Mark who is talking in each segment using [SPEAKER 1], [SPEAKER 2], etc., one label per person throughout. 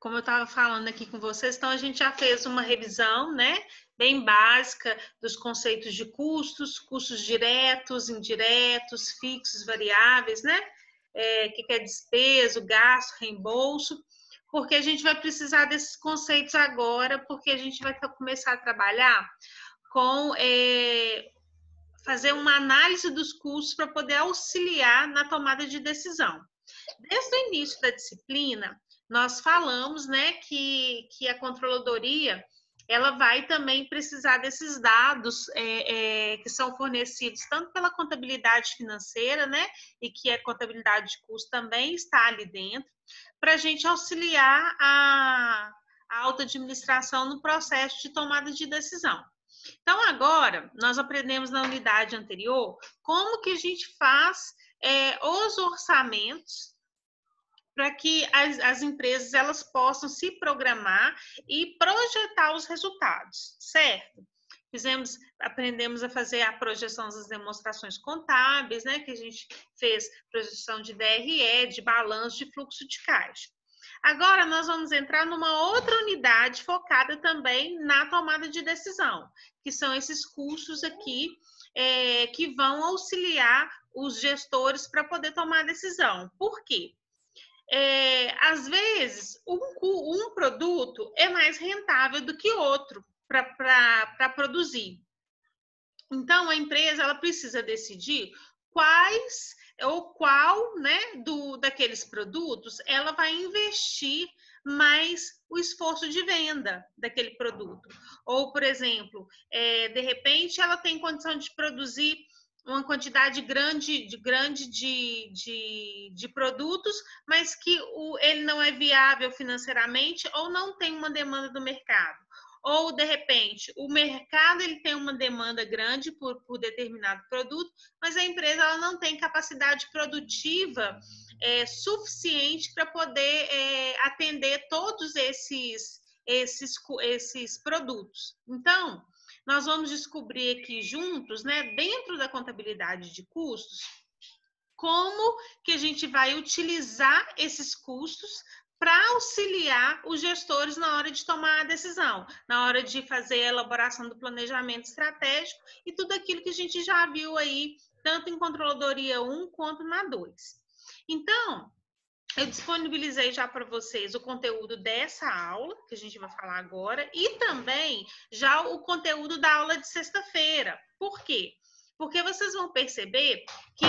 [SPEAKER 1] como eu estava falando aqui com vocês, então a gente já fez uma revisão, né, bem básica dos conceitos de custos, custos diretos, indiretos, fixos, variáveis, né? Que é despesa, gasto, reembolso, porque a gente vai precisar desses conceitos agora, porque a gente vai começar a trabalhar com fazer uma análise dos custos para poder auxiliar na tomada de decisão. Desde o início da disciplina, nós falamos, né, que a controladoria ela vai também precisar desses dados que são fornecidos tanto pela contabilidade financeira, né, e que a contabilidade de custo também está ali dentro, para a gente auxiliar a alta administração no processo de tomada de decisão. Então, agora, nós aprendemos na unidade anterior como que a gente faz os orçamentos para que as empresas elas possam se programar e projetar os resultados, certo? Aprendemos a fazer a projeção das demonstrações contábeis, né? Que a gente fez projeção de DRE, de balanço, de fluxo de caixa. Agora, nós vamos entrar numa outra unidade focada também na tomada de decisão, que são esses custos aqui que vão auxiliar os gestores para poder tomar a decisão. Por quê? Às vezes, um produto é mais rentável do que outro para produzir. Então, a empresa ela precisa decidir quais ou qual, né, daqueles produtos ela vai investir mais o esforço de venda daquele produto. Ou, por exemplo, de repente ela tem condição de produzir uma quantidade grande de produtos, mas que ele não é viável financeiramente ou não tem uma demanda do mercado. Ou, de repente, o mercado ele tem uma demanda grande por determinado produto, mas a empresa ela não tem capacidade produtiva suficiente para poder atender todos esses produtos. Então, nós vamos descobrir aqui juntos, né, dentro da contabilidade de custos, como que a gente vai utilizar esses custos para auxiliar os gestores na hora de tomar a decisão, na hora de fazer a elaboração do planejamento estratégico e tudo aquilo que a gente já viu aí, tanto em Controladoria 1 quanto na 2. Então, eu disponibilizei já para vocês o conteúdo dessa aula, que a gente vai falar agora, e também já o conteúdo da aula de sexta-feira. Por quê? Porque vocês vão perceber que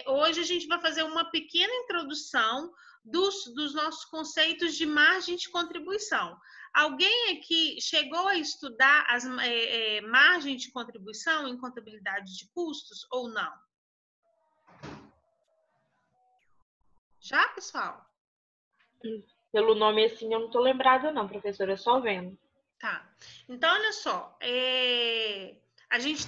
[SPEAKER 1] hoje a gente vai fazer uma pequena introdução dos nossos conceitos de margem de contribuição. Alguém aqui chegou a estudar as margens de contribuição em contabilidade de custos ou não? Já, pessoal?
[SPEAKER 2] Pelo nome assim, eu não estou lembrada não, professora, só vendo.
[SPEAKER 1] Tá. Então, olha só, a gente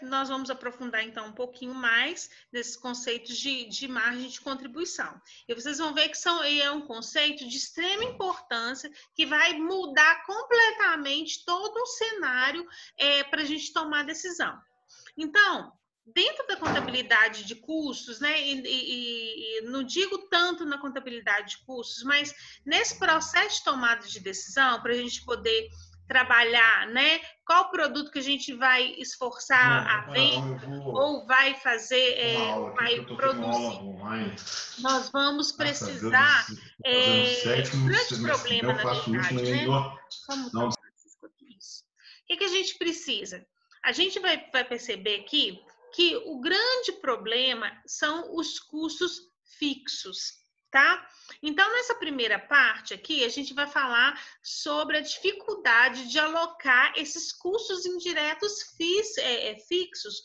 [SPEAKER 1] nós vamos aprofundar então um pouquinho mais nesses conceitos de margem de contribuição. E vocês vão ver que é um conceito de extrema importância que vai mudar completamente todo o cenário para a gente tomar decisão. Então, dentro da contabilidade de custos, né, e não digo tanto na contabilidade de custos, mas nesse processo de tomada de decisão, para a gente poder trabalhar, né, qual produto que a gente vai esforçar a venda ou vai fazer, vai produzir. Nós vamos precisar, um grande problema na verdade, né? Vamos isso. O que a gente precisa? A gente vai perceber aqui que o grande problema são os custos fixos, tá? Então, nessa primeira parte aqui, a gente vai falar sobre a dificuldade de alocar esses custos indiretos fixos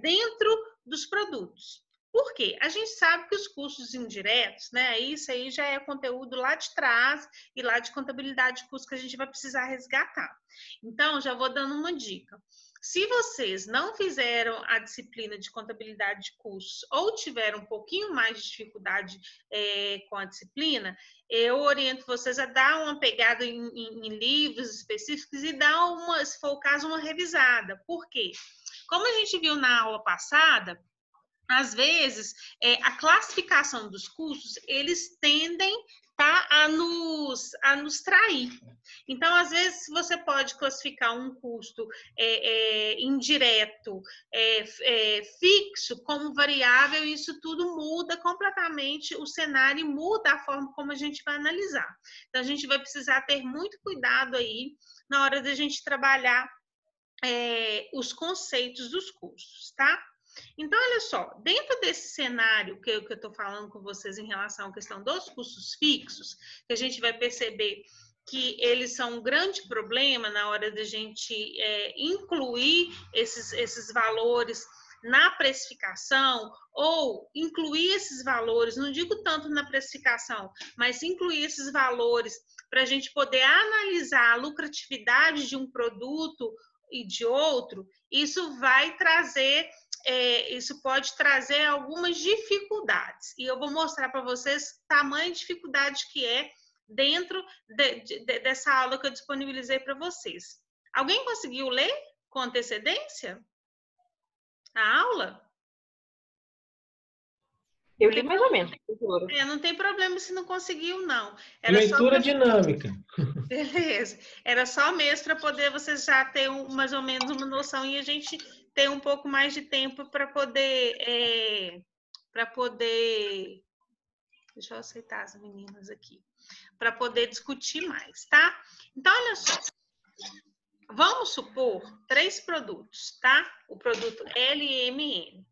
[SPEAKER 1] dentro dos produtos. Por quê? A gente sabe que os custos indiretos, né? Isso aí já é conteúdo lá de trás e lá de contabilidade de custos que a gente vai precisar resgatar. Então, já vou dando uma dica. Se vocês não fizeram a disciplina de contabilidade de custos ou tiveram um pouquinho mais de dificuldade com a disciplina, eu oriento vocês a dar uma pegada em livros específicos e dar se for o caso, uma revisada. Por quê? Como a gente viu na aula passada, às vezes, a classificação dos custos, eles tendem a a nos trair. Então, às vezes, você pode classificar um custo indireto, fixo, como variável, e isso tudo muda completamente o cenário e muda a forma como a gente vai analisar. Então, a gente vai precisar ter muito cuidado aí na hora da gente trabalhar os conceitos dos custos, tá? Então, olha só, dentro desse cenário que eu estou falando com vocês em relação à questão dos custos fixos, que a gente vai perceber que eles são um grande problema na hora da gente incluir esses valores na precificação, ou incluir esses valores, não digo tanto na precificação, mas incluir esses valores para a gente poder analisar a lucratividade de um produto e de outro, isso vai trazer, isso pode trazer algumas dificuldades. E eu vou mostrar para vocês tamanho de dificuldade que é dentro dessa aula que eu disponibilizei para vocês. Alguém conseguiu ler com antecedência a aula?
[SPEAKER 2] Eu li mais ou menos,
[SPEAKER 1] não tem problema se não conseguiu, não.
[SPEAKER 3] Era leitura só dinâmica.
[SPEAKER 1] Beleza. Era só mesmo para poder vocês já ter mais ou menos uma noção e a gente ter um pouco mais de tempo para poder... Deixa eu aceitar as meninas aqui. Para poder discutir mais, tá? Então, olha só. Vamos supor 3 produtos, tá? O produto LMN,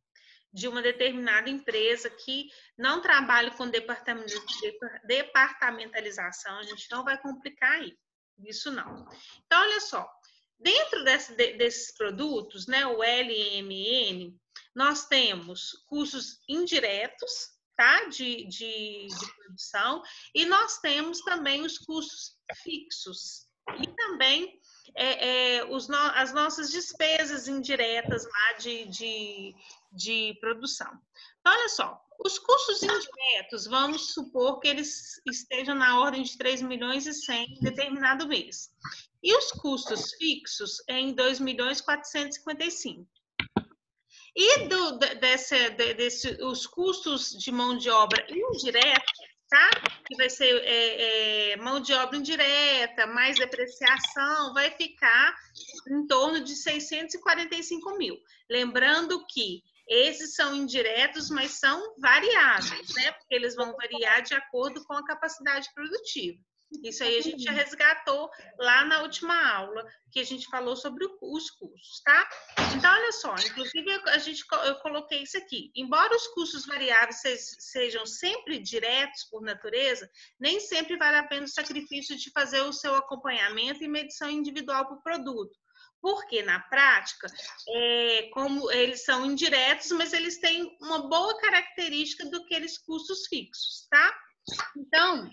[SPEAKER 1] de uma determinada empresa que não trabalha com departamentalização, a gente não vai complicar aí, isso não. Então, olha só, dentro desses produtos, né, o LMN, nós temos custos indiretos, tá, de produção, e nós temos também os custos fixos, e também as nossas despesas indiretas lá de produção. Então, olha só, os custos indiretos, vamos supor que eles estejam na ordem de 3.100.000 em determinado mês. E os custos fixos em 2.455.000. E os custos de mão de obra indireta, tá? Que vai ser mão de obra indireta, mais depreciação, vai ficar em torno de 645.000. Lembrando que esses são indiretos, mas são variáveis, né? Porque eles vão variar de acordo com a capacidade produtiva. Isso aí a gente já resgatou lá na última aula, que a gente falou sobre os custos, tá? Então, olha só, inclusive eu coloquei isso aqui. Embora os custos variáveis sejam sempre diretos por natureza, nem sempre vale a pena o sacrifício de fazer o seu acompanhamento e medição individual para o produto. Porque, na prática, como eles são indiretos, mas eles têm uma boa característica daqueles custos fixos, tá? Então,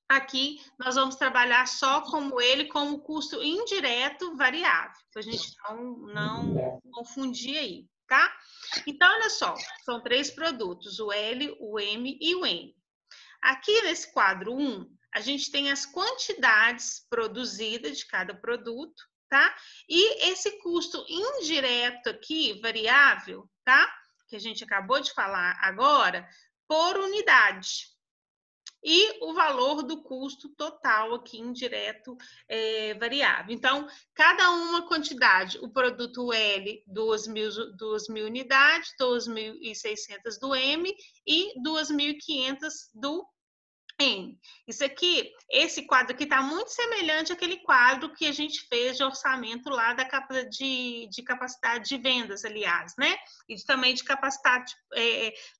[SPEAKER 1] aqui nós vamos trabalhar só como custo indireto variável, para a gente não confundir aí, tá? Então, olha só, são 3 produtos, o L, o M e o N. Aqui nesse quadro 1, a gente tem as quantidades produzidas de cada produto, tá? E esse custo indireto aqui, variável, tá? Que a gente acabou de falar agora, por unidade. E o valor do custo total aqui indireto variável. Então, cada uma quantidade, o produto L, 2.000 unidades, 2.600 do M e 2.500 do N. Isso aqui, esse quadro aqui está muito semelhante àquele quadro que a gente fez de orçamento lá de capacidade de vendas, aliás, né? E também de capacidade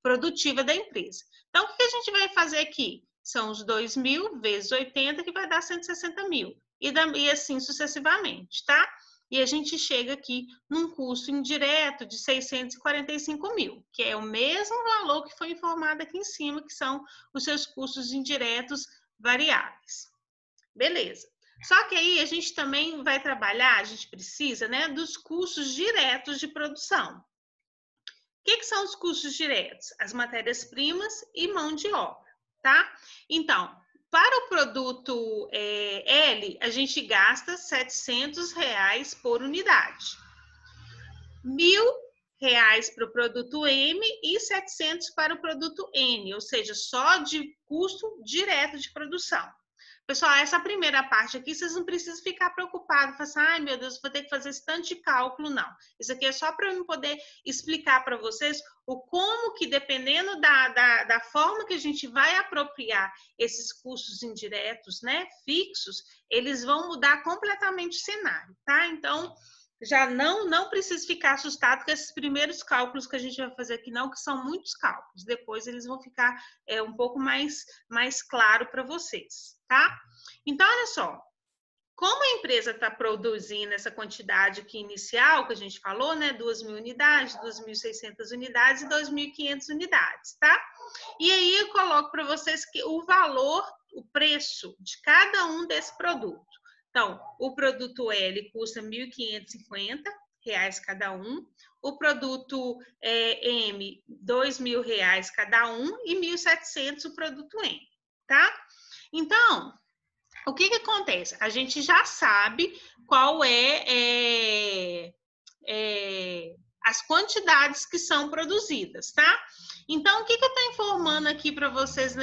[SPEAKER 1] produtiva da empresa. Então, o que a gente vai fazer aqui? São os 2.000 vezes 80, que vai dar 160.000. E assim sucessivamente, tá? E a gente chega aqui num custo indireto de 645.000, que é o mesmo valor que foi informado aqui em cima, que são os seus custos indiretos variáveis. Beleza. Só que aí a gente também vai trabalhar, a gente precisa, né, dos custos diretos de produção. O que são os custos diretos? As matérias-primas e mão de obra, tá? Então, para o produto L, a gente gasta R$ 700 por unidade. 1.000 reais para o produto M e 700 para o produto N, ou seja, só de custo direto de produção. Pessoal, essa primeira parte aqui, vocês não precisam ficar preocupados, falar assim, ai meu Deus, vou ter que fazer esse tanto de cálculo, não. Isso aqui é só para eu poder explicar para vocês o como que, dependendo da forma que a gente vai apropriar esses custos indiretos, né, fixos, eles vão mudar completamente o cenário, tá? Então, já não precisa ficar assustado com esses primeiros cálculos que a gente vai fazer aqui, não, que são muitos cálculos. Depois eles vão ficar um pouco mais claro para vocês, tá? Então, olha só. Como a empresa está produzindo essa quantidade aqui inicial, que a gente falou, né? 2.000 unidades, 2.600 unidades e 2.500 unidades, tá? E aí eu coloco para vocês que o valor, o preço de cada um desse produto. Então, o produto L custa R$ 1.550 cada um, o produto M, R$ 2.000 cada um e R$ 1.700 o produto N, tá? Então, o que acontece? A gente já sabe qual as quantidades que são produzidas, tá? Então, o que eu estou informando aqui para vocês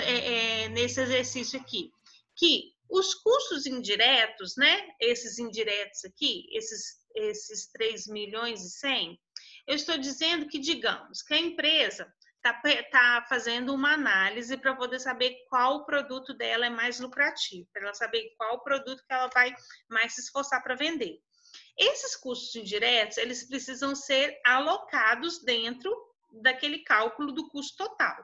[SPEAKER 1] nesse exercício aqui? Que os custos indiretos, né? Esses indiretos aqui, esses 3 milhões e 100, eu estou dizendo que, digamos, que a empresa está fazendo uma análise para poder saber qual produto dela é mais lucrativo, para ela saber qual produto que ela vai mais se esforçar para vender. Esses custos indiretos, eles precisam ser alocados dentro daquele cálculo do custo total.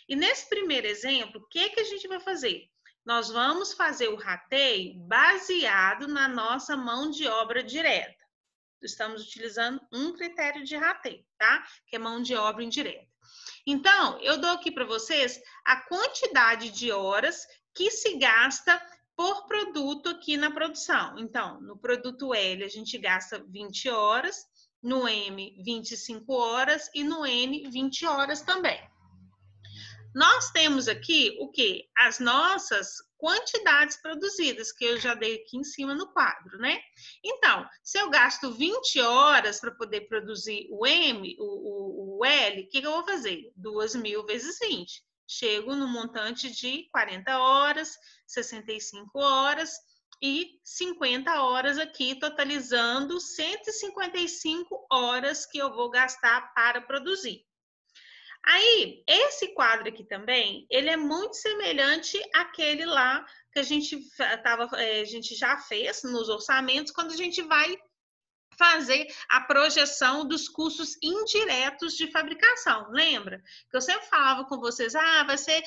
[SPEAKER 1] E nesse primeiro exemplo, o que a gente vai fazer? Nós vamos fazer o rateio baseado na nossa mão de obra direta. Estamos utilizando um critério de rateio, tá? Que é mão de obra indireta. Então, eu dou aqui para vocês a quantidade de horas que se gasta por produto aqui na produção. Então, no produto L, a gente gasta 20 horas, no M, 25 horas e no N, 20 horas também. Nós temos aqui o quê? As nossas quantidades produzidas, que eu já dei aqui em cima no quadro, né? Então, se eu gasto 20 horas para poder produzir o M, o L, o que eu vou fazer? 2.000 vezes 20. Chego no montante de 40 horas, 65 horas e 50 horas aqui, totalizando 155 horas que eu vou gastar para produzir. Aí, esse quadro aqui também, ele é muito semelhante àquele lá que a gente já fez nos orçamentos, quando a gente vai fazer a projeção dos custos indiretos de fabricação. Lembra? Que eu sempre falava com vocês, vai ser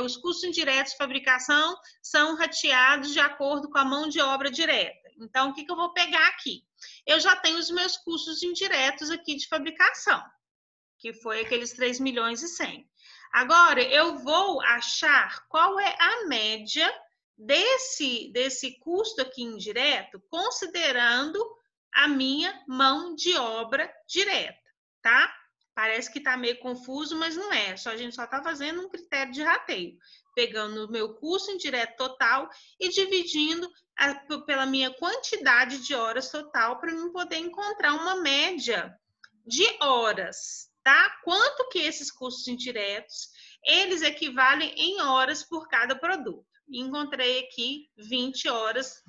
[SPEAKER 1] os custos indiretos de fabricação são rateados de acordo com a mão de obra direta. Então, o que eu vou pegar aqui? Eu já tenho os meus custos indiretos aqui de fabricação, que foi aqueles 3 milhões e 100. Agora, eu vou achar qual é a média desse custo aqui indireto, considerando a minha mão de obra direta, tá? Parece que está meio confuso, mas não é. A gente só está fazendo um critério de rateio, pegando o meu custo indireto total e dividindo pela minha quantidade de horas total para eu poder encontrar uma média de horas. Tá? Quanto que esses custos indiretos, eles equivalem em horas por cada produto. Encontrei aqui 20 horas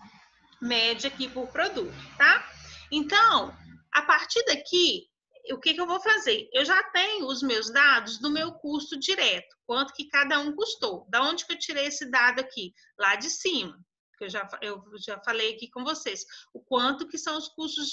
[SPEAKER 1] média aqui por produto, tá? Então, a partir daqui, o que eu vou fazer? Eu já tenho os meus dados do meu custo direto, quanto que cada um custou. Da onde que eu tirei esse dado aqui? Lá de cima, que eu já falei aqui com vocês. O quanto que são os custos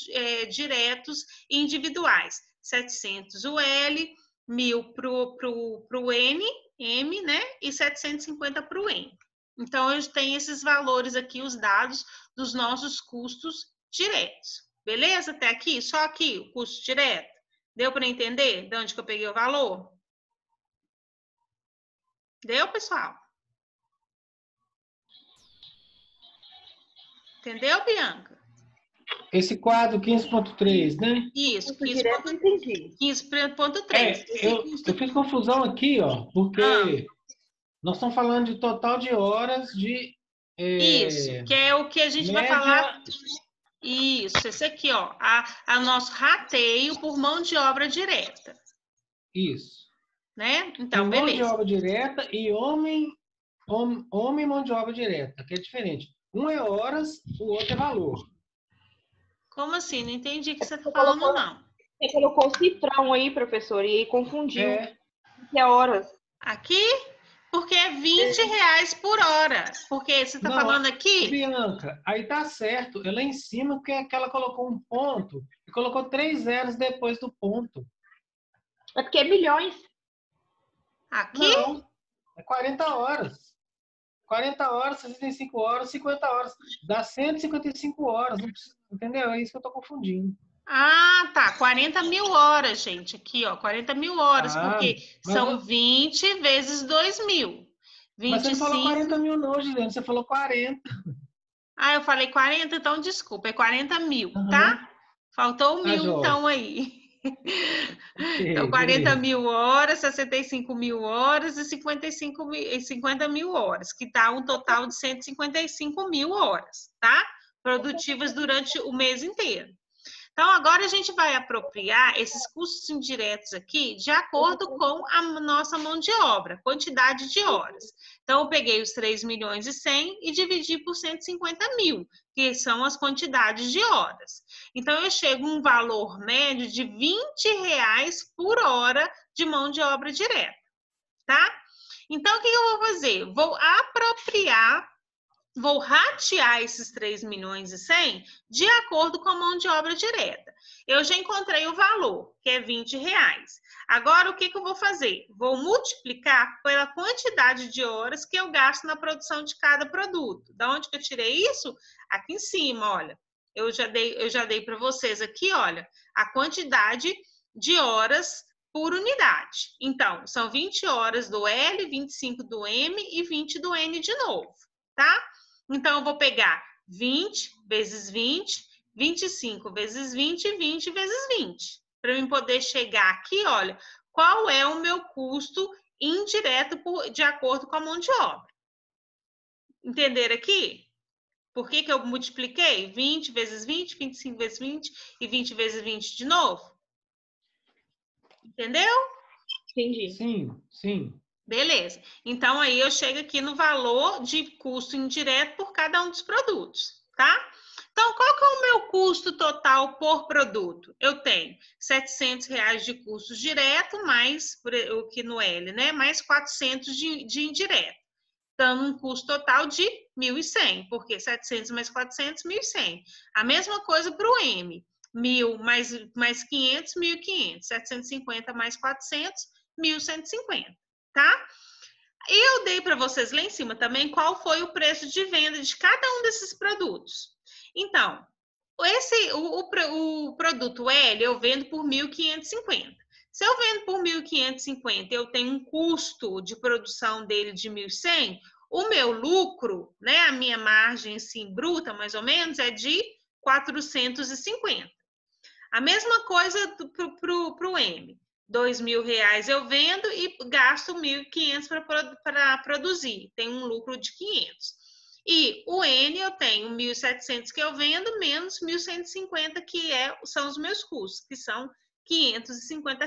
[SPEAKER 1] diretos e individuais. 700 o L, 1.000 para o N, M, né? E 750 para o N. Então, eu tenho esses valores aqui, os dados dos nossos custos diretos. Beleza? Até aqui? Só aqui, o custo direto. Deu para entender de onde que eu peguei o valor? Deu, pessoal? Entendeu, Bianca?
[SPEAKER 3] Esse quadro 15.3, né?
[SPEAKER 1] Isso,
[SPEAKER 2] 15.3.
[SPEAKER 1] 15.3.
[SPEAKER 3] Eu fiz confusão aqui, ó, porque nós estamos falando de total de horas de...
[SPEAKER 1] Isso, que é o que a gente vai falar Isso, esse aqui, ó, a nosso rateio por mão de obra direta,
[SPEAKER 3] Isso.
[SPEAKER 1] né?
[SPEAKER 3] Tem
[SPEAKER 1] Então,
[SPEAKER 3] mão de
[SPEAKER 1] beleza.
[SPEAKER 3] obra direta e homem e mão de obra direta, que é diferente. Um é horas, o outro é valor.
[SPEAKER 1] Como assim? Não entendi o que você tá
[SPEAKER 2] Você
[SPEAKER 1] falando,
[SPEAKER 2] colocou,
[SPEAKER 1] não.
[SPEAKER 2] você colocou cifrão aí, professor, e aí confundiu.
[SPEAKER 3] É.
[SPEAKER 2] Que é horas.
[SPEAKER 1] Aqui, porque é R$ 20 por hora. Porque você tá
[SPEAKER 3] Não,
[SPEAKER 1] falando aqui,
[SPEAKER 3] Bianca, aí tá certo. É lá em cima porque é que ela colocou um ponto e colocou 3 zeros depois do ponto.
[SPEAKER 2] É porque é milhões.
[SPEAKER 1] aqui,
[SPEAKER 3] Não, é 40 horas. 40 horas, 65 horas, 50 horas. Dá 155 horas. Não precisa, entendeu? É isso que eu tô confundindo.
[SPEAKER 1] ah, tá, 40 mil horas, gente, aqui, ó, 40 mil horas,
[SPEAKER 3] Ah,
[SPEAKER 1] porque são 20 vezes 2.000.
[SPEAKER 3] mas você não falou
[SPEAKER 1] 25.
[SPEAKER 3] 40 mil não, Juliana. Você falou 40.
[SPEAKER 1] Ah, eu falei 40, então desculpa, é 40 mil,
[SPEAKER 3] Aham.
[SPEAKER 1] tá? Faltou o
[SPEAKER 3] Tá,
[SPEAKER 1] mil,
[SPEAKER 3] joia.
[SPEAKER 1] então, aí.
[SPEAKER 3] Ok,
[SPEAKER 1] Então, 40
[SPEAKER 3] beleza.
[SPEAKER 1] mil horas, 65 mil horas e 50 mil horas, que dá um total de 155 mil horas, tá? Produtivas durante o mês inteiro. Então, agora a gente vai apropriar esses custos indiretos aqui de acordo com a nossa mão de obra, quantidade de horas. Então, eu peguei os 3 milhões e 100 e dividi por 150 mil, que são as quantidades de horas. Então, eu chego a um valor médio de R$ 20 por hora de mão de obra direta, tá? Então, o que eu vou fazer? Vou apropriar, vou ratear esses 3 milhões e 100 de acordo com a mão de obra direta. Eu já encontrei o valor, que é R$ 20. Agora, o que eu vou fazer? Vou multiplicar pela quantidade de horas que eu gasto na produção de cada produto. Da onde que eu tirei isso? Aqui em cima, olha. Eu já dei para vocês aqui, olha, a quantidade de horas por unidade. Então, são 20 horas do L, 25 do M e 20 do N de novo, tá? Então, eu vou pegar 20 vezes 20, 25 vezes 20 e 20 vezes 20. Para eu poder chegar aqui, olha, qual é o meu custo indireto de acordo com a mão de obra. Entenderam aqui? Por que eu multipliquei 20 vezes 20, 25 vezes 20 e 20 vezes 20 de novo? Entendeu?
[SPEAKER 2] Entendi.
[SPEAKER 3] Sim, sim.
[SPEAKER 1] Beleza. Então, aí eu chego aqui no valor de custo indireto por cada um dos produtos, tá? Então, qual que é o meu custo total por produto? Eu tenho R$ 700 de custo direto, mais o que no L, né? Mais 400 de indireto. Dando um custo total de 1.100, porque 700 mais 400, 1.100. A mesma coisa para o M. 1.000 mais 500, 1.500. 750 mais 400, 1.150, tá? E eu dei para vocês lá em cima também qual foi o preço de venda de cada um desses produtos. Então, o produto L eu vendo por 1.550. Se eu vendo por 1.550, eu tenho um custo de produção dele de 1.100, o meu lucro, né, a minha margem assim, bruta, mais ou menos, é de 450. A mesma coisa para o M. R$ 2.000 eu vendo e gasto 1.500 para produzir. Tem um lucro de 500. E o N eu tenho 1.700 que eu vendo, menos 1.150 que são os meus custos, que são R$ 550.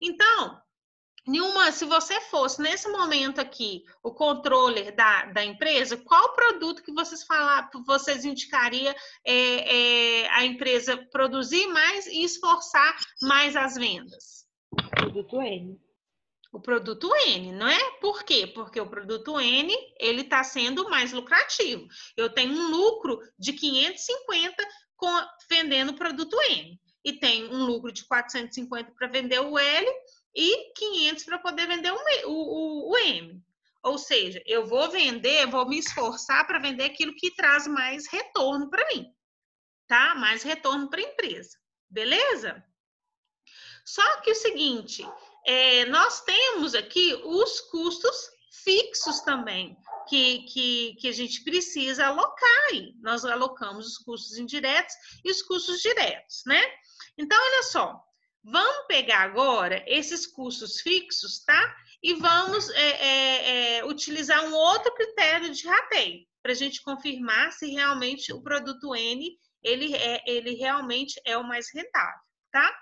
[SPEAKER 1] Então, se você fosse nesse momento aqui o controller da empresa, qual produto que vocês indicariam a empresa produzir mais e esforçar mais as vendas?
[SPEAKER 2] Produto N.
[SPEAKER 1] O produto N, não é? Por quê? Porque o produto N, ele está sendo mais lucrativo. Eu tenho um lucro de 550 vendendo o produto N. E tenho um lucro de 450 para vender o L e 500 para poder vender o M. Ou seja, eu vou me esforçar para vender aquilo que traz mais retorno para mim, tá? Mais retorno para a empresa. Beleza? Só que o seguinte, nós temos aqui os custos fixos também, que a gente precisa alocar aí. Nós alocamos os custos indiretos e os custos diretos, né? Então, olha só, vamos pegar agora esses custos fixos, tá? E vamos utilizar um outro critério de rateio, para a gente confirmar se realmente o produto N ele realmente é o mais rentável, tá?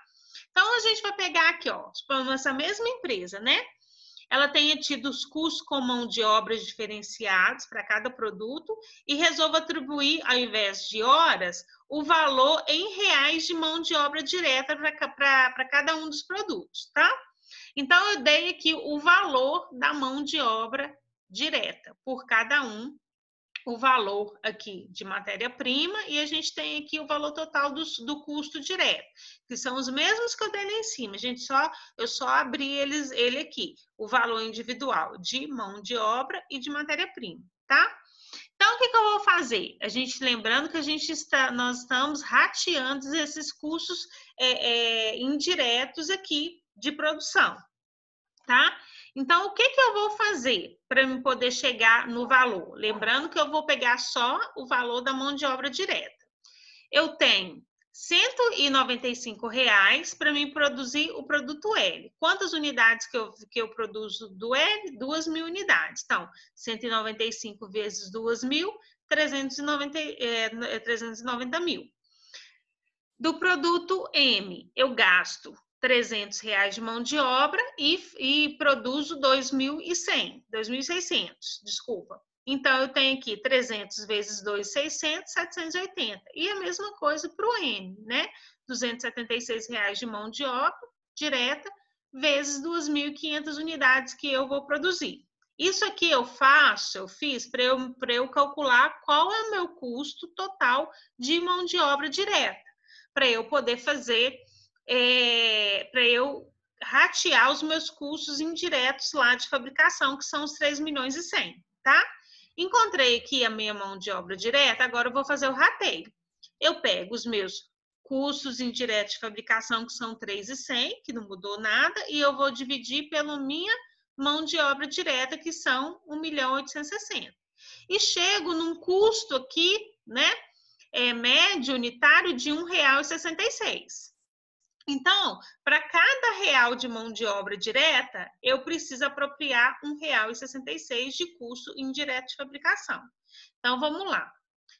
[SPEAKER 1] Então, a gente vai pegar aqui, ó, essa mesma empresa, né? Ela tenha tido os custos com mão de obra diferenciados para cada produto e resolva atribuir, ao invés de horas, o valor em reais de mão de obra direta para cada um dos produtos, tá? Então, eu dei aqui o valor da mão de obra direta por cada um, o valor aqui de matéria-prima e a gente tem aqui o valor total do custo direto, que são os mesmos que eu dei lá em cima. Eu só abri ele aqui, o valor individual de mão de obra e de matéria-prima, tá? Então, o que eu vou fazer? Lembrando que nós estamos rateando esses custos indiretos aqui de produção, tá? Então, o que eu vou fazer para eu poder chegar no valor? Lembrando que eu vou pegar só o valor da mão de obra direta. Eu tenho R$ 195 para mim produzir o produto L. Quantas unidades que eu produzo do L? 2.000 unidades. Então, 195 vezes 2.000, 390 mil. Do produto M, eu gasto R$300 de mão de obra e produzo 2.100, 2.600, desculpa. Então, eu tenho aqui 300 vezes 2.600, 780. E a mesma coisa para o M, né? R$276 de mão de obra direta vezes 2.500 unidades que eu vou produzir. Isso aqui eu fiz para eu calcular qual é o meu custo total de mão de obra direta, para eu poder fazer, para eu ratear os meus custos indiretos lá de fabricação, que são os 3.100.000, tá? Encontrei aqui a minha mão de obra direta, agora eu vou fazer o rateio. Eu pego os meus custos indiretos de fabricação, que são 3.100, que não mudou nada, e eu vou dividir pela minha mão de obra direta, que são 1.860.000. E chego num custo aqui, né, médio unitário de R$ 1,66. Então, para cada real de mão de obra direta, eu preciso apropriar R$ 1,66 de custo indireto de fabricação. Então, vamos lá.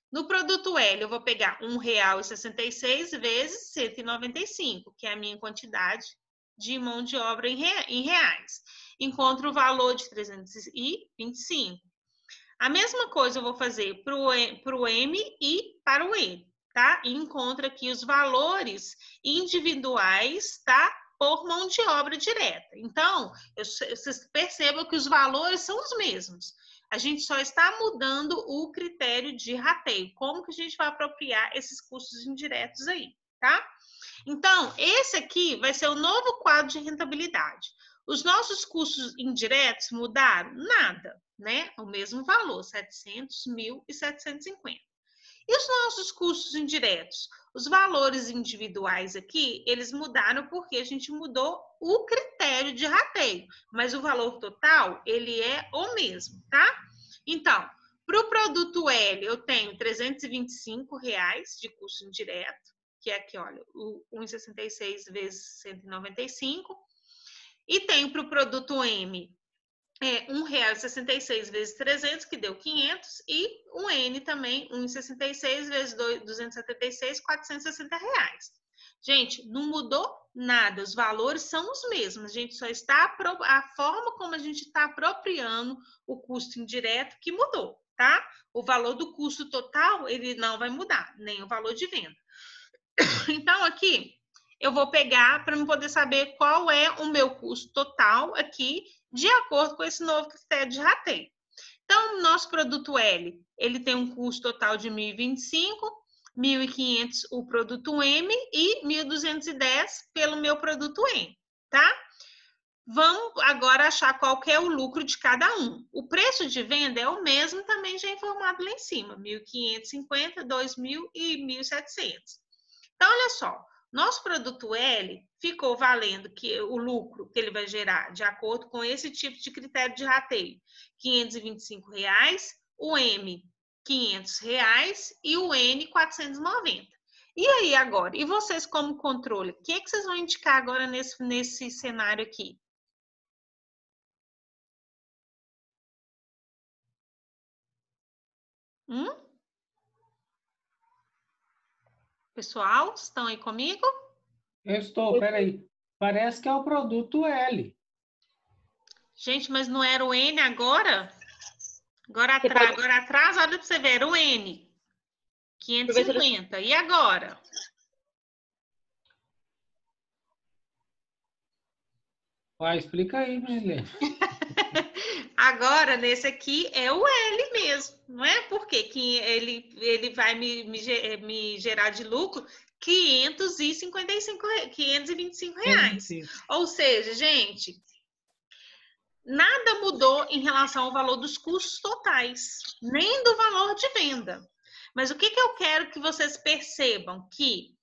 [SPEAKER 1] No produto L, eu vou pegar R$ 1,66 vezes 195, que é a minha quantidade de mão de obra em reais. Encontro o valor de 325. A mesma coisa eu vou fazer para o M e para o E, tá? E encontro aqui os valores individuais, tá? Por mão de obra direta. Então, vocês percebam que os valores são os mesmos. A gente só está mudando o critério de rateio. Como que a gente vai apropriar esses custos indiretos aí, tá? Então, esse aqui vai ser o novo quadro de rentabilidade. Os nossos custos indiretos mudaram? Nada, né? O mesmo valor, 700, 1.000 e 750. E os nossos custos indiretos? Os valores individuais aqui, eles mudaram porque a gente mudou o critério de rateio, mas o valor total, ele é o mesmo, tá? Então, para o produto L, eu tenho R$ 325 de custo indireto, que é aqui, olha, o 1,66 vezes 195. E tem para o produto M R$ 1,66 vezes 300, que deu 500, e o N também, 1,66 vezes 276, R$ 460. Gente, não mudou nada, os valores são os mesmos, a gente só está, a forma como a gente está apropriando o custo indireto que mudou, tá? O valor do custo total, ele não vai mudar, nem o valor de venda. Então, aqui, eu vou pegar para eu poder saber qual é o meu custo total aqui, de acordo com esse novo critério de rateio. Então, o nosso produto L, ele tem um custo total de 1.025, 1.500 o produto M e 1.210 pelo meu produto M, tá? Vamos agora achar qual que é o lucro de cada um. O preço de venda é o mesmo, também já informado lá em cima, 1.550, 2.000 e 1.700. Então, olha só, nosso produto L ficou valendo que o lucro que ele vai gerar, de acordo com esse tipo de critério de rateio, R$ 525, o M, R$ 500 e o N, R$ 490. E aí agora? E vocês como controle? O que vocês vão indicar agora nesse cenário aqui? Pessoal, estão aí comigo?
[SPEAKER 3] Eu estou, peraí. Parece que é o produto L.
[SPEAKER 1] Gente, mas não era o N agora? Agora
[SPEAKER 2] Você pode-
[SPEAKER 1] atrás, olha para você ver, era o N.
[SPEAKER 2] Professora,
[SPEAKER 1] 550. E agora?
[SPEAKER 3] Vai, explica aí, Brigiane.
[SPEAKER 1] Agora, nesse aqui, é o L mesmo, não é? Porque que ele vai me gerar de lucro 525 reais.
[SPEAKER 3] 525.
[SPEAKER 1] Ou seja, gente, nada mudou em relação ao valor dos custos totais, nem do valor de venda. Mas o que eu quero que vocês percebam? Que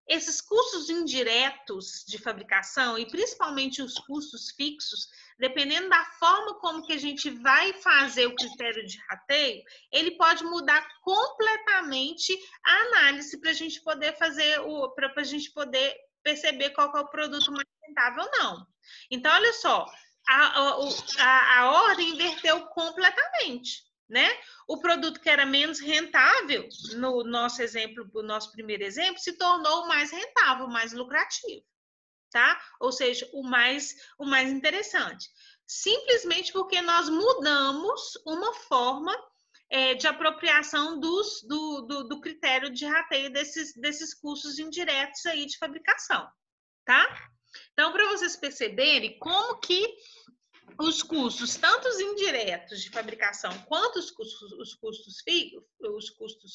[SPEAKER 1] esses custos indiretos de fabricação e principalmente os custos fixos, dependendo da forma como que a gente vai fazer o critério de rateio, ele pode mudar completamente a análise para a gente poder fazer para a gente poder perceber qual é o produto mais rentável ou não. Então, olha só, a ordem inverteu completamente. Né? O produto que era menos rentável, no nosso exemplo, no nosso primeiro exemplo, se tornou mais rentável, mais lucrativo, tá? Ou seja, o mais interessante. Simplesmente porque nós mudamos uma forma de apropriação do critério de rateio desses custos indiretos aí de fabricação, tá? Então, para vocês perceberem como que os custos, tanto os indiretos de fabricação quanto os custos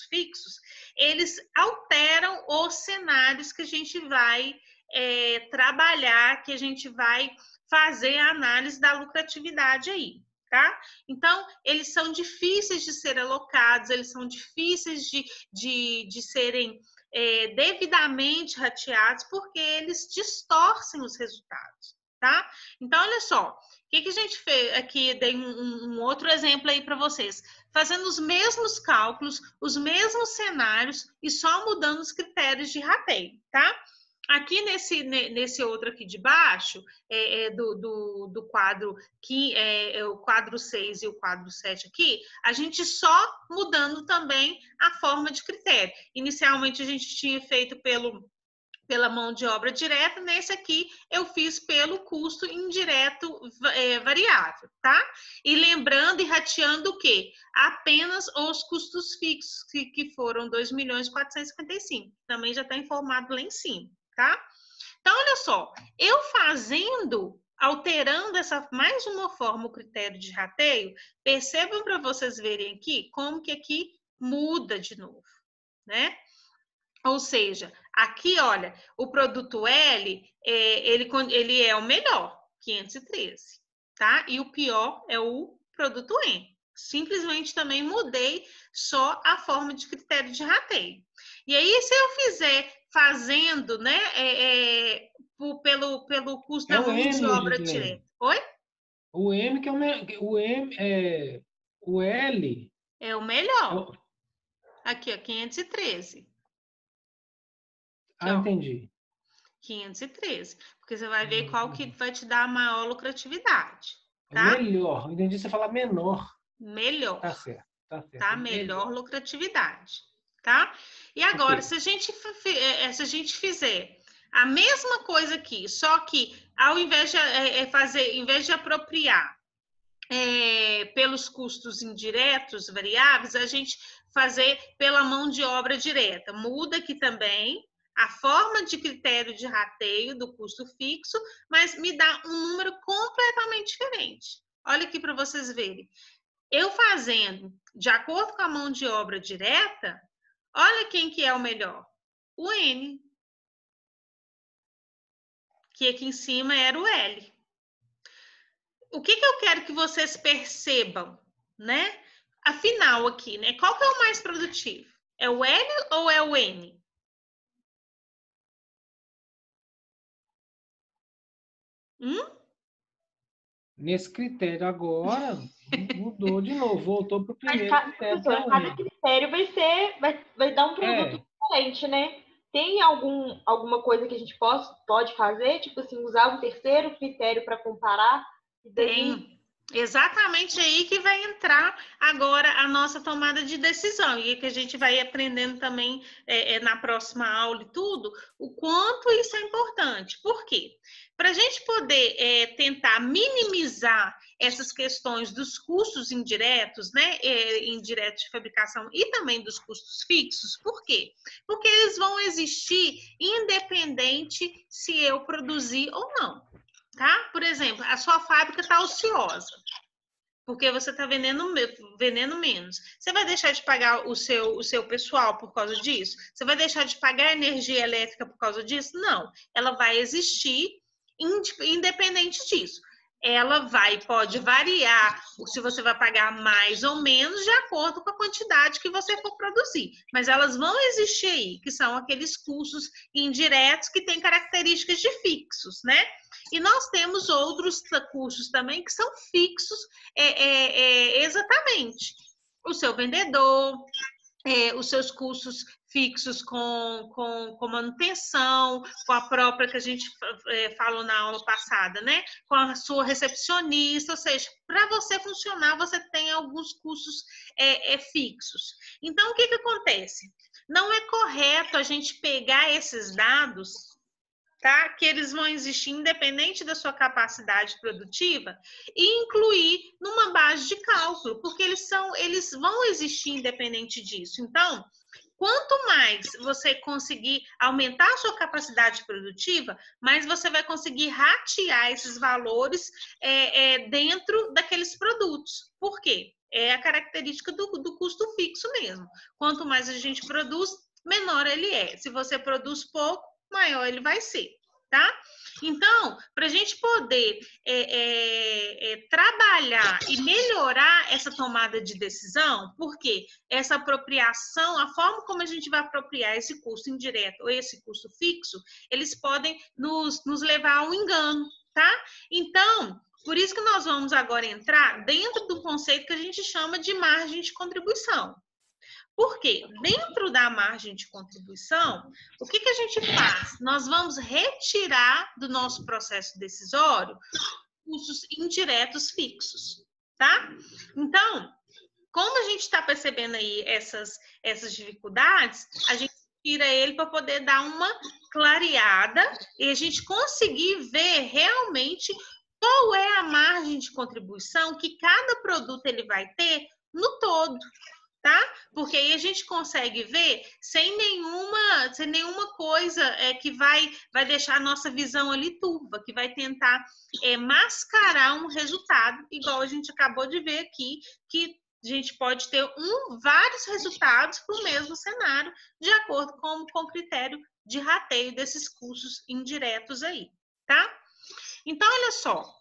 [SPEAKER 1] fixos, eles alteram os cenários que a gente vai trabalhar, que a gente vai fazer a análise da lucratividade aí, tá? Então, eles são difíceis de ser alocados, eles são difíceis de serem devidamente rateados, porque eles distorcem os resultados, tá? Então, olha só, o que a gente fez aqui? Dei um outro exemplo aí para vocês. Fazendo os mesmos cálculos, os mesmos cenários e só mudando os critérios de rateio, tá? Aqui nesse outro aqui de baixo, do quadro que é o quadro 6 e o quadro 7 aqui, a gente só mudando também a forma de critério. Inicialmente a gente tinha feito pela mão de obra direta, nesse aqui eu fiz pelo custo indireto variável, tá? E lembrando e rateando o quê? Apenas os custos fixos, que foram 2.455.000. Também já está informado lá em cima, tá? Então, olha só, eu alterando mais uma forma o critério de rateio, percebam para vocês verem aqui como que aqui muda de novo, né? Ou seja, aqui, olha, o produto L, ele é o melhor, 513, tá? E o pior é o produto N. Simplesmente também mudei só a forma de critério de rateio. E aí, se eu fizer fazendo, né, pelo custo da mão de obra direta. Oi?
[SPEAKER 3] O M que é o M é o L.
[SPEAKER 1] É o melhor. Aqui, ó, 513.
[SPEAKER 3] Ah, entendi.
[SPEAKER 1] 513, porque você vai ver qual que vai te dar a maior lucratividade, tá?
[SPEAKER 3] Melhor, entendi você falar menor.
[SPEAKER 1] Melhor.
[SPEAKER 3] Tá certo, tá certo.
[SPEAKER 1] Tá? Melhor lucratividade, tá? E agora, okay, se a gente fizer a mesma coisa aqui, só que ao invés de apropriar pelos custos indiretos variáveis, a gente fazer pela mão de obra direta. Muda aqui também a forma de critério de rateio do custo fixo, mas me dá um número completamente diferente. Olha aqui para vocês verem. Eu fazendo de acordo com a mão de obra direta, olha quem que é o melhor. O N. Que aqui em cima era o L. O que eu quero que vocês percebam, né? Afinal aqui, né? Qual que é o mais produtivo? É o L ou é o N?
[SPEAKER 3] Nesse critério agora, mudou de novo, voltou para o primeiro critério.
[SPEAKER 2] Cada critério vai dar um produto diferente, né? Tem alguma coisa que a gente pode fazer? Tipo assim, usar um terceiro critério para comparar?
[SPEAKER 1] Tem. Exatamente aí que vai entrar agora a nossa tomada de decisão, e que a gente vai aprendendo também na próxima aula e tudo, o quanto isso é importante. Por quê? Para a gente poder tentar minimizar essas questões dos custos indiretos, né, indiretos de fabricação e também dos custos fixos, por quê? Porque eles vão existir independente se eu produzir ou não. Tá? Por exemplo, a sua fábrica está ociosa, porque você está vendendo menos. Você vai deixar de pagar o seu pessoal por causa disso? Você vai deixar de pagar energia elétrica por causa disso? Não. Ela vai existir independente disso. Ela pode variar se você vai pagar mais ou menos de acordo com a quantidade que você for produzir. Mas elas vão existir aí, que são aqueles custos indiretos que têm características de fixos, né? E nós temos outros custos também que são fixos exatamente. O seu vendedor, os seus custos fixos com manutenção, com a própria que a gente falou na aula passada, né? Com a sua recepcionista, ou seja, para você funcionar, você tem alguns custos fixos. Então, o que acontece? Não é correto a gente pegar esses dados, tá? Que eles vão existir independente da sua capacidade produtiva e incluir numa base de cálculo, porque eles vão existir independente disso. Então, quanto mais você conseguir aumentar a sua capacidade produtiva, mais você vai conseguir ratear esses valores dentro daqueles produtos. Por quê? É a característica do custo fixo mesmo. Quanto mais a gente produz, menor ele é. Se você produz pouco, maior ele vai ser, tá? Então, para a gente poder trabalhar e melhorar essa tomada de decisão, porque essa apropriação, a forma como a gente vai apropriar esse custo indireto ou esse custo fixo, eles podem nos levar a um engano, tá? Então, por isso que nós vamos agora entrar dentro do conceito que a gente chama de margem de contribuição. Porque dentro da margem de contribuição, o que a gente faz? Nós vamos retirar do nosso processo decisório custos indiretos fixos, tá? Então, como a gente está percebendo aí essas dificuldades, a gente tira ele para poder dar uma clareada e a gente conseguir ver realmente qual é a margem de contribuição que cada produto ele vai ter no todo. Tá? Porque aí a gente consegue ver sem nenhuma coisa que vai deixar a nossa visão ali turva, que vai tentar mascarar um resultado, igual a gente acabou de ver aqui, que a gente pode ter vários resultados para o mesmo cenário, de acordo com o critério de rateio desses custos indiretos aí, tá? Então, olha só,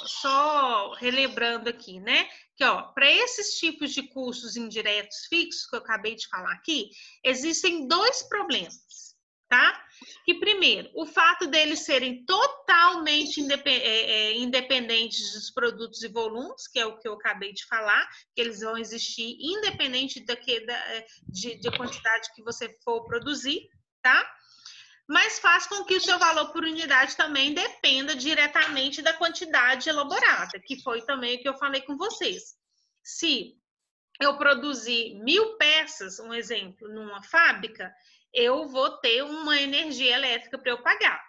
[SPEAKER 1] só relembrando aqui, né? Que, ó, para esses tipos de custos indiretos fixos que eu acabei de falar aqui, existem dois problemas, tá? Que, primeiro, o fato deles serem totalmente independentes dos produtos e volumes, que é o que eu acabei de falar, que eles vão existir independente da quantidade que você for produzir, tá? Mas faz com que o seu valor por unidade também dependa diretamente da quantidade elaborada, que foi também o que eu falei com vocês. Se eu produzir 1000 peças, um exemplo, numa fábrica, eu vou ter uma energia elétrica para eu pagar,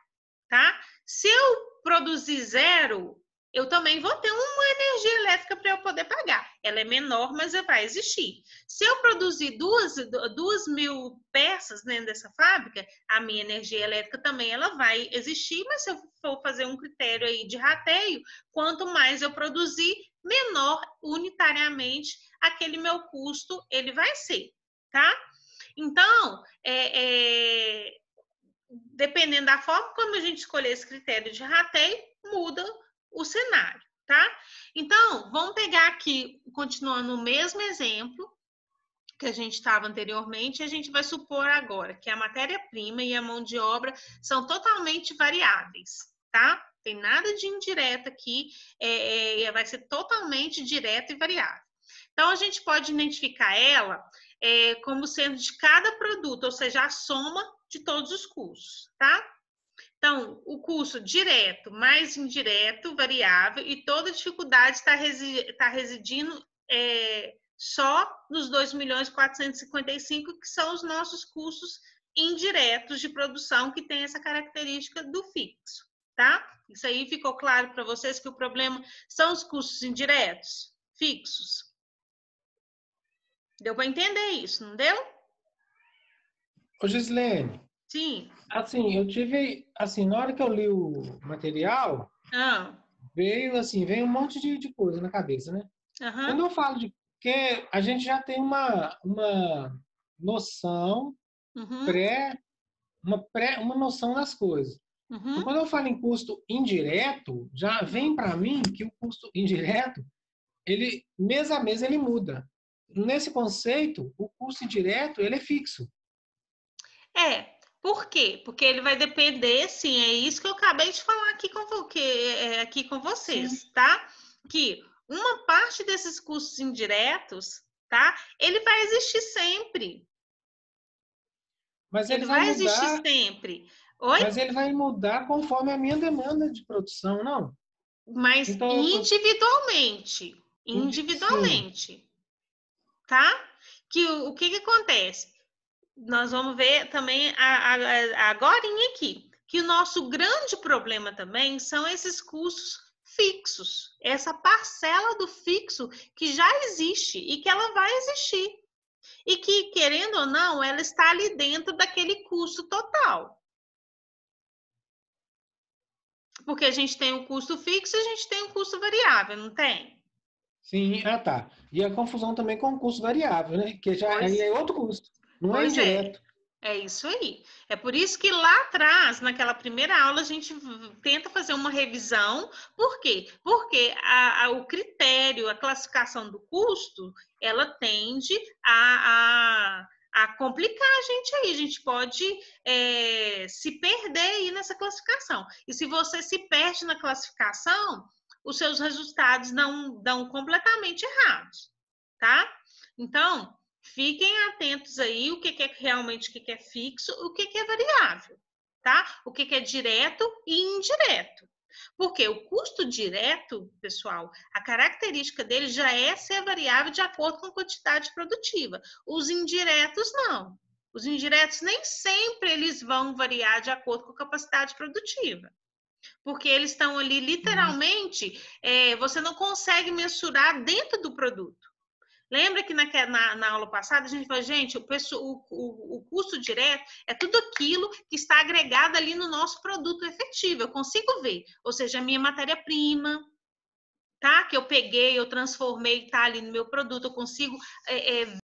[SPEAKER 1] tá? Se eu produzir 0, eu também vou ter uma energia elétrica para eu poder pagar. Ela é menor, mas vai existir. Se eu produzir 2.000 peças dentro dessa fábrica, a minha energia elétrica também ela vai existir, mas se eu for fazer um critério aí de rateio, quanto mais eu produzir, menor unitariamente aquele meu custo ele vai ser, tá? Então, dependendo da forma como a gente escolher esse critério de rateio, muda o cenário, tá? Então, vamos pegar aqui, continuando o mesmo exemplo que a gente estava anteriormente, a gente vai supor agora que a matéria-prima e a mão de obra são totalmente variáveis, tá? Tem nada de indireto aqui, vai ser totalmente direto e variável. Então, a gente pode identificar ela como sendo de cada produto, ou seja, a soma de todos os custos, tá? Então, o custo direto mais indireto, variável, e toda dificuldade está residindo só nos 2.455.000, que são os nossos custos indiretos de produção, que tem essa característica do fixo, tá? Isso aí ficou claro para vocês que o problema são os custos indiretos, fixos. Deu para entender isso, não deu?
[SPEAKER 3] Ô, Gislene,
[SPEAKER 1] Sim.
[SPEAKER 3] assim, eu tive, assim, na hora que eu li o material, veio um monte de coisa na cabeça, né? Quando eu falo de que a gente já tem uma noção uma noção das coisas. Então, quando eu falo em custo indireto, já vem para mim que o custo indireto, ele mês a mês ele muda. Nesse conceito, o custo indireto ele é fixo.
[SPEAKER 1] Por quê? Porque ele vai depender, sim, é isso que eu acabei de falar aqui com vocês, sim, tá? Que uma parte desses custos indiretos, tá? Ele vai existir sempre.
[SPEAKER 3] Mas ele vai mudar,
[SPEAKER 1] existir sempre. Oi?
[SPEAKER 3] Mas ele vai mudar conforme a minha demanda de produção, não?
[SPEAKER 1] Mas então, individualmente. Individualmente. Sim. Tá? O que acontece? Nós vamos ver também agorinha aqui, que o nosso grande problema também são esses custos fixos, essa parcela do fixo que já existe e que ela vai existir. E que, querendo ou não, ela está ali dentro daquele custo total. Porque a gente tem o custo fixo e a gente tem o custo variável, não tem?
[SPEAKER 3] Sim, tá. E a confusão também com o custo variável, né? Que já aí é outro custo, não é indireto.
[SPEAKER 1] É isso aí. É por isso que lá atrás, naquela primeira aula, a gente tenta fazer uma revisão. Por quê? Porque o critério, a classificação do custo, ela tende a complicar a gente aí. A gente pode se perder aí nessa classificação. E se você se perde na classificação, os seus resultados dão completamente errados, tá? Então, fiquem atentos aí o que é realmente o que é fixo, o que é variável, tá? O que é direto e indireto. Porque o custo direto, pessoal, a característica dele já é ser variável de acordo com a quantidade produtiva. Os indiretos, não. Os indiretos nem sempre eles vão variar de acordo com a capacidade produtiva. Porque eles estão ali, literalmente, você não consegue mensurar dentro do produto. Lembra que na aula passada a gente falou, gente, o custo direto é tudo aquilo que está agregado ali no nosso produto efetivo. Eu consigo ver, ou seja, a minha matéria-prima, tá? Que eu peguei, eu transformei, tá ali no meu produto, eu consigo